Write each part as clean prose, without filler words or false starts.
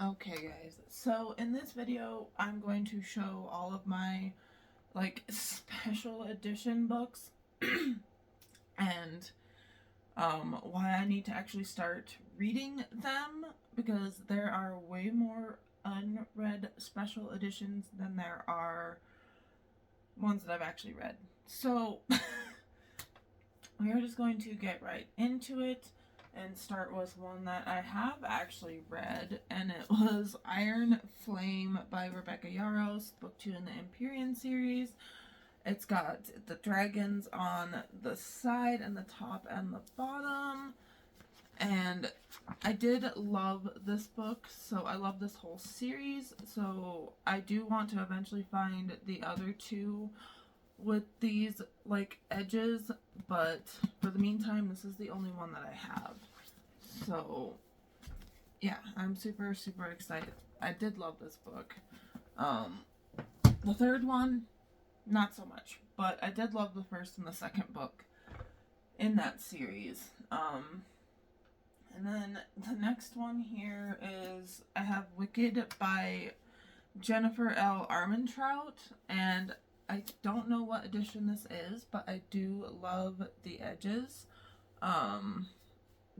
Okay guys, so in this video I'm going to show all of my special edition books and why I need to actually start reading them, because there are way more unread special editions than there are ones that I've actually read. So we are just going to get right into it and start with one that I have actually read, and it was Iron Flame by Rebecca Yarros, book 2 in the Empyrean series. It's got the dragons on the side and the top and the bottom, and I did love this book, so I love this whole series, so I do want to eventually find the other two with these edges, but for the meantime this is the only one that I have. So yeah, I'm super excited. I did love this book. The third one, not so much, but I did love the first and the second book in that series. And then the next one here is I have Wicked by Jennifer L. Armentrout, and I don't know what edition this is, but I do love the edges.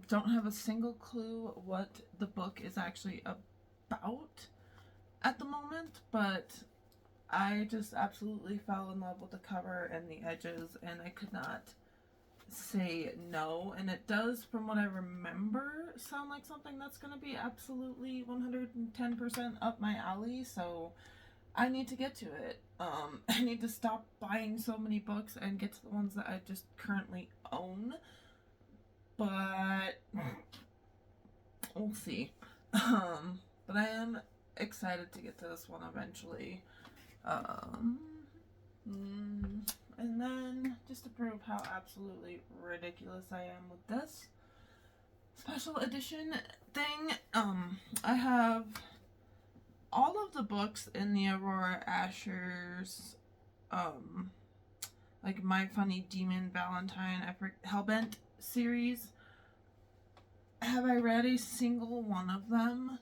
Don't have a single clue what the book is actually about at the moment, but I just absolutely fell in love with the cover and the edges, and I could not say no. And it does, from what I remember, sound like something that's going to be absolutely 110% up my alley, so I need to get to it. I need to stop buying so many books and get to the ones that I just currently own. But we'll see. But I am excited to get to this one eventually. And then, just to prove how absolutely ridiculous I am with this special edition thing, I have all of the books in the Aurora Asher's, My Funny Demon Valentine Hellbent series. Have I read a single one of them?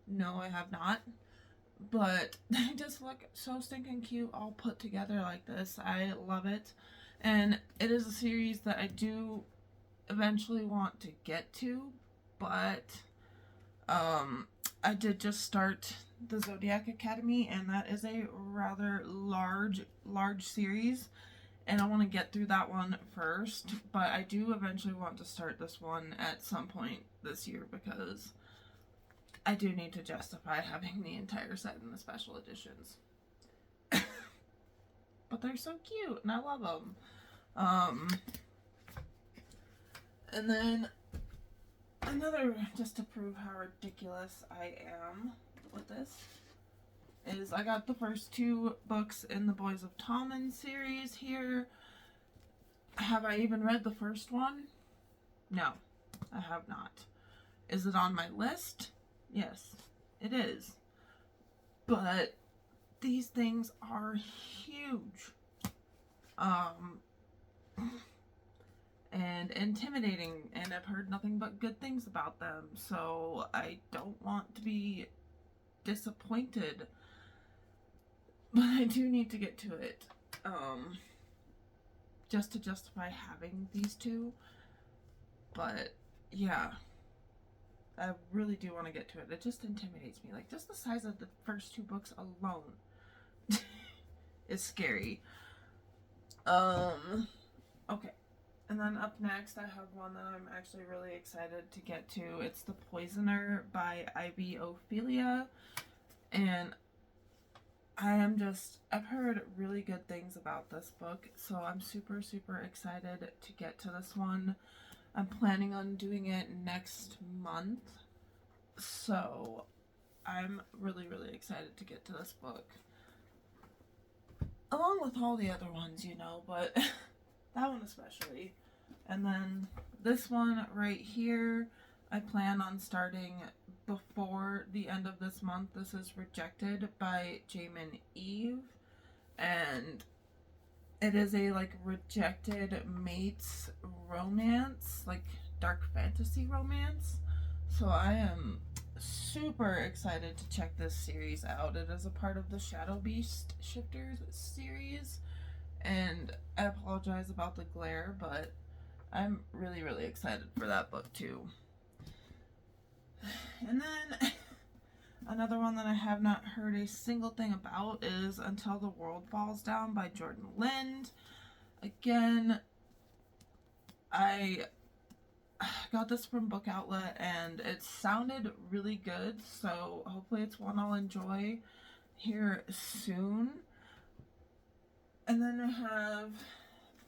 No, I have not. But they just look so stinking cute all put together like this. I love it. And it is a series that I do eventually want to get to, but I did just start the Zodiac Academy, and that is a rather large series, and I want to get through that one first, but I do eventually want to start this one at some point this year, because I do need to justify having the entire set in the special editions. But they're so cute, and I love them. And then another, just to prove how ridiculous I am with this, is I got the first two books in the Boys of Tommen series here. Have I even read the first one? No, I have not. Is it on my list? Yes, it is. But these things are huge. And intimidating, and I've heard nothing but good things about them, so I don't want to be disappointed, but I do need to get to it, just to justify having these two. But yeah, I really do want to get to it. It just intimidates me. Just the size of the first two books alone is scary. Okay. And then up next, I have one that I'm actually really excited to get to. It's The Poisoner by Ivy Ophelia. And I've heard really good things about this book, so I'm super excited to get to this one. I'm planning on doing it next month, so I'm really excited to get to this book. Along with all the other ones, but that one especially. And then this one right here, I plan on starting before the end of this month. This is Rejected by Jamin Eve, and it is a rejected mates romance, dark fantasy romance. So I am super excited to check this series out. It is a part of the Shadow Beast Shifters series, and I apologize about the glare, but I'm really, really excited for that book too. And then another one that I have not heard a single thing about is Until the World Falls Down by Jordan Lind. Again, I got this from Book Outlet and it sounded really good, so hopefully it's one I'll enjoy here soon. And then I have,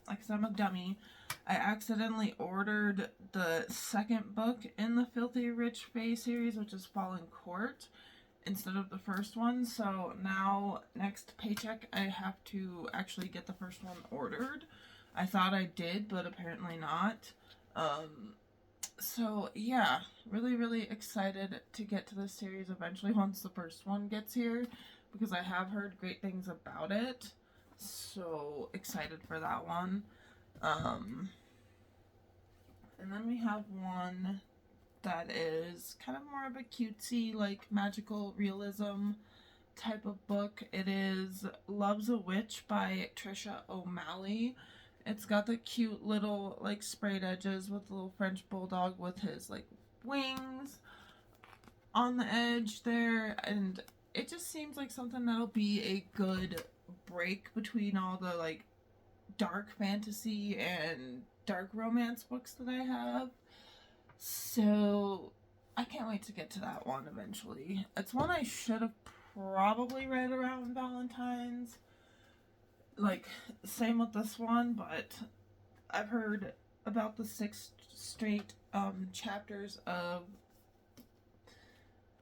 like, 'cause I'm a dummy, I accidentally ordered the second book in the Filthy Rich Fae series, which is Fallen Court, instead of the first one. So now, next paycheck, I have to actually get the first one ordered. I thought I did, but apparently not. So yeah, really, really excited to get to this series eventually once the first one gets here, because I have heard great things about it. So excited for that one. And then we have one that is kind of more of a cutesy, like, magical realism type of book. It is Love's a Witch by Trisha O'Malley. It's got the cute little, like, sprayed edges with the little French bulldog with his, like, wings on the edge there, and it just seems like something that'll be a good break between all the, like, dark fantasy and dark romance books that I have. So I can't wait to get to that one eventually. It's one I should have probably read around Valentine's. Like, same with this one, but I've heard about the 6 straight chapters of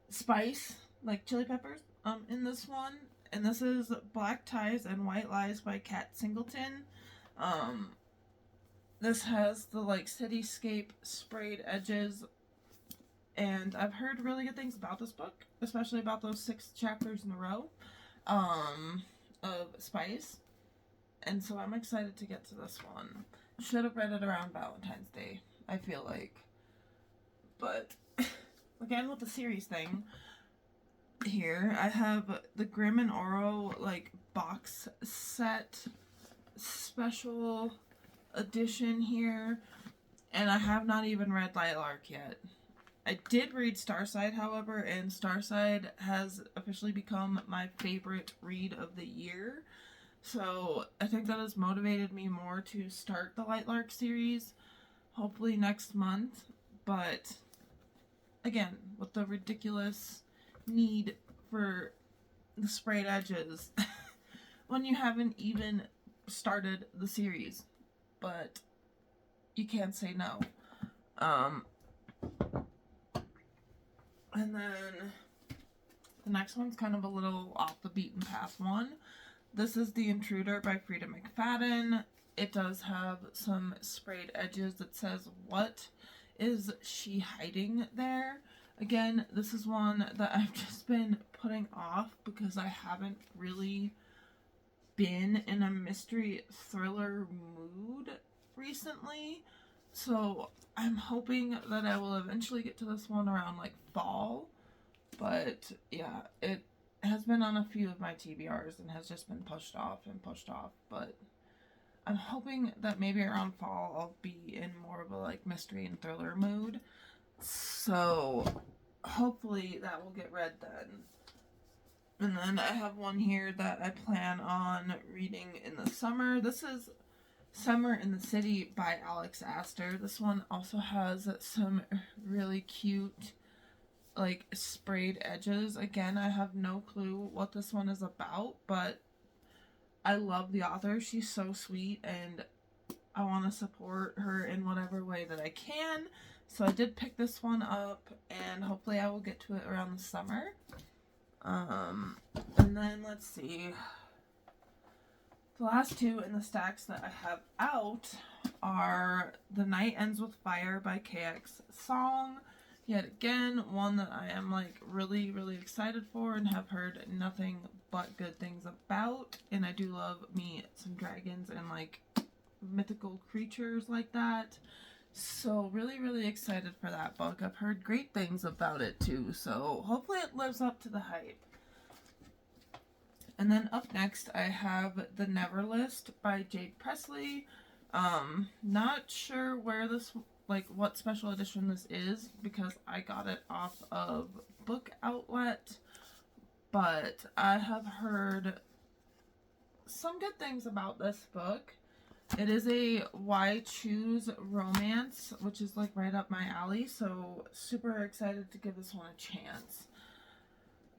spice, like chili peppers, in this one. And this is Black Ties and White Lies by Kat Singleton. This has the, like, cityscape sprayed edges, and I've heard really good things about this book, especially about those 6 chapters in a row of spice. And so I'm excited to get to this one. Should have read it around Valentine's Day, I feel like. But again, with the series thing here, I have the Grimm and Oro, like, box set special edition here, and I have not even read Lilac yet. I did read Starside, however, and Starside has officially become my favorite read of the year. So I think that has motivated me more to start the Lilac series, hopefully next month. But again, with the ridiculous need for the sprayed edges when you haven't even started the series, but you can't say no. And then the next one's kind of a little off the beaten path one. This is The Intruder by Frida McFadden. It does have some sprayed edges that says, "What is she hiding there?" Again, this is one that I've just been putting off because I haven't really been in a mystery thriller mood recently. So I'm hoping that I will eventually get to this one around, like, fall. But yeah, it has been on a few of my TBRs and has just been pushed off and pushed off. But I'm hoping that maybe around fall I'll be in more of a, like, mystery and thriller mood. So hopefully that will get read then. And then I have one here that I plan on reading in the summer. This is Summer in the City by Alex Astor. This one also has some really cute, like, sprayed edges. Again, I have no clue what this one is about, but I love the author. She's so sweet, and I want to support her in whatever way that I can. So I did pick this one up, and hopefully I will get to it around the summer. And then let's see. The last 2 in the stacks that I have out are The Night Ends with Fire by KX Song. Yet again, one that I am, like, really, really excited for and have heard nothing but good things about. And I do love me some dragons and, like, mythical creatures like that. So really excited for that book. I've heard great things about it too, so hopefully it lives up to the hype. And then up next I have The Neverlist by Jade Presley. Not sure where this, like, what special edition this is, because I got it off of Book Outlet, but I have heard some good things about this book. It is a Why Choose romance, which is like right up my alley, so super excited to give this one a chance.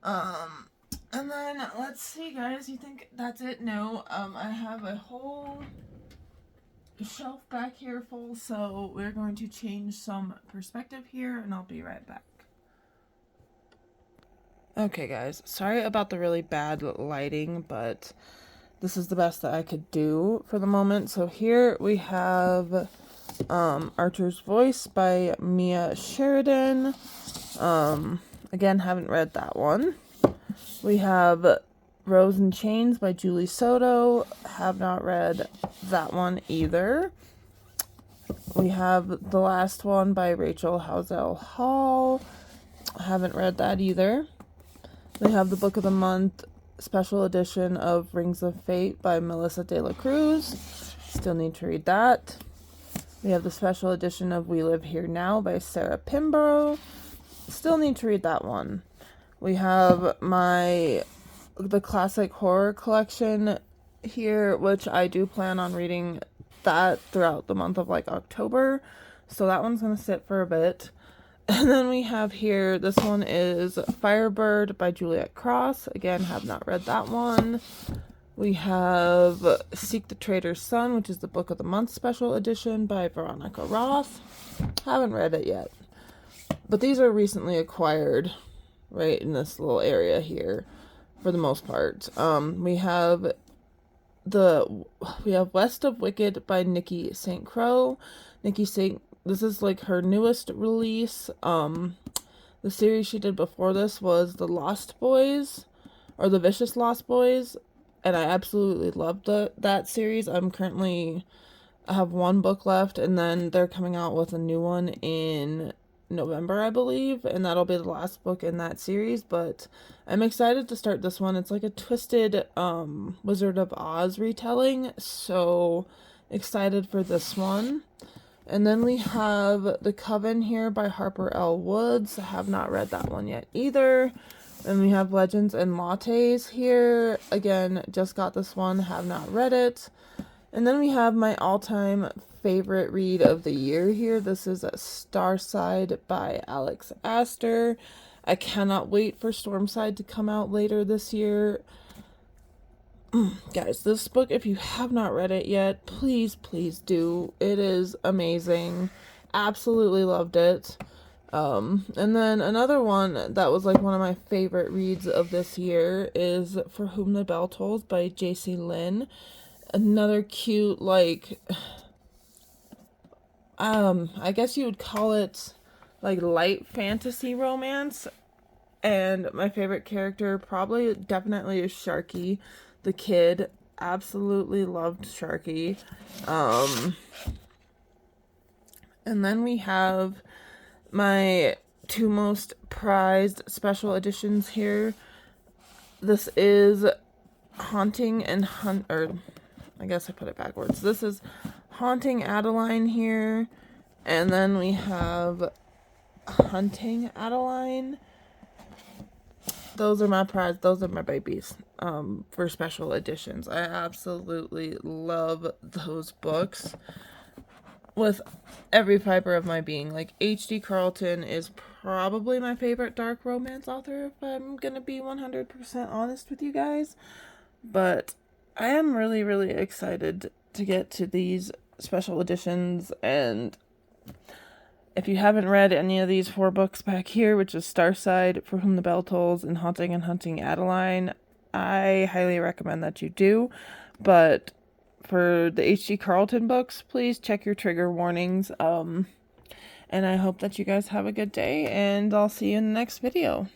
And then let's see, guys, you think that's it? No, I have a whole shelf back here full, so we're going to change some perspective here, and I'll be right back. Okay, guys, sorry about the really bad lighting, but this is the best that I could do for the moment. So here we have Archer's Voice by Mia Sheridan. Again, haven't read that one. We have Rose and Chains by Julie Soto. Have not read that one either. We have The Last One by Rachel Housel Hall. Haven't read that either. We have the Book of the Month special edition of Rings of Fate by Melissa De La Cruz. Still need to read that. We have the special edition of We Live Here Now by Sarah Pinborough. Still need to read that one. We have the classic horror collection here, which I do plan on reading that throughout the month of like October. So that one's going to sit for a bit. And then we have here, this one is Firebird by Juliet Cross. Again, have not read that one. We have Seek the Traitor's Son, which is the Book of the Month special edition by Veronica Roth. Haven't read it yet. But these are recently acquired right in this little area here for the most part. We have West of Wicked by Nikki St. Crow. This is like her newest release. The series she did before this was The Lost Boys, or The Vicious Lost Boys, and I absolutely loved that series. I have one book left, and then they're coming out with a new one in November, I believe, and that'll be the last book in that series, but I'm excited to start this one. It's like a twisted Wizard of Oz retelling, so excited for this one. And then we have The Coven here by Harper L. Woods. I have not read that one yet either. And we have Legends and Lattes here. Again, just got this one, have not read it. And then we have my all-time favorite read of the year here. This is Starside by Alex Astor. I cannot wait for Stormside to come out later this year. Guys, this book, if you have not read it yet, please do. It is amazing. Absolutely loved it. And then another one that was like one of my favorite reads of this year is For Whom the Bell Tolls by J.C. Lynn. Another cute, like, I guess you would call it like light fantasy romance. And my favorite character definitely is Sharky the kid. Absolutely loved Sharky. And then we have my two most prized special editions here. This is Haunting I guess I put it backwards. This is Haunting Adeline here. And then we have Hunting Adeline. Those are my prize. Those are my babies for special editions. I absolutely love those books with every fiber of my being. Like, H.D. Carlton is probably my favorite dark romance author, if I'm going to be 100% honest with you guys. But I am really excited to get to these special editions, and if you haven't read any of these 4 books back here, which is Starside, For Whom the Bell Tolls, and Hunting Adeline, I highly recommend that you do. But for the H.G. Carlton books, please check your trigger warnings. And I hope that you guys have a good day, and I'll see you in the next video.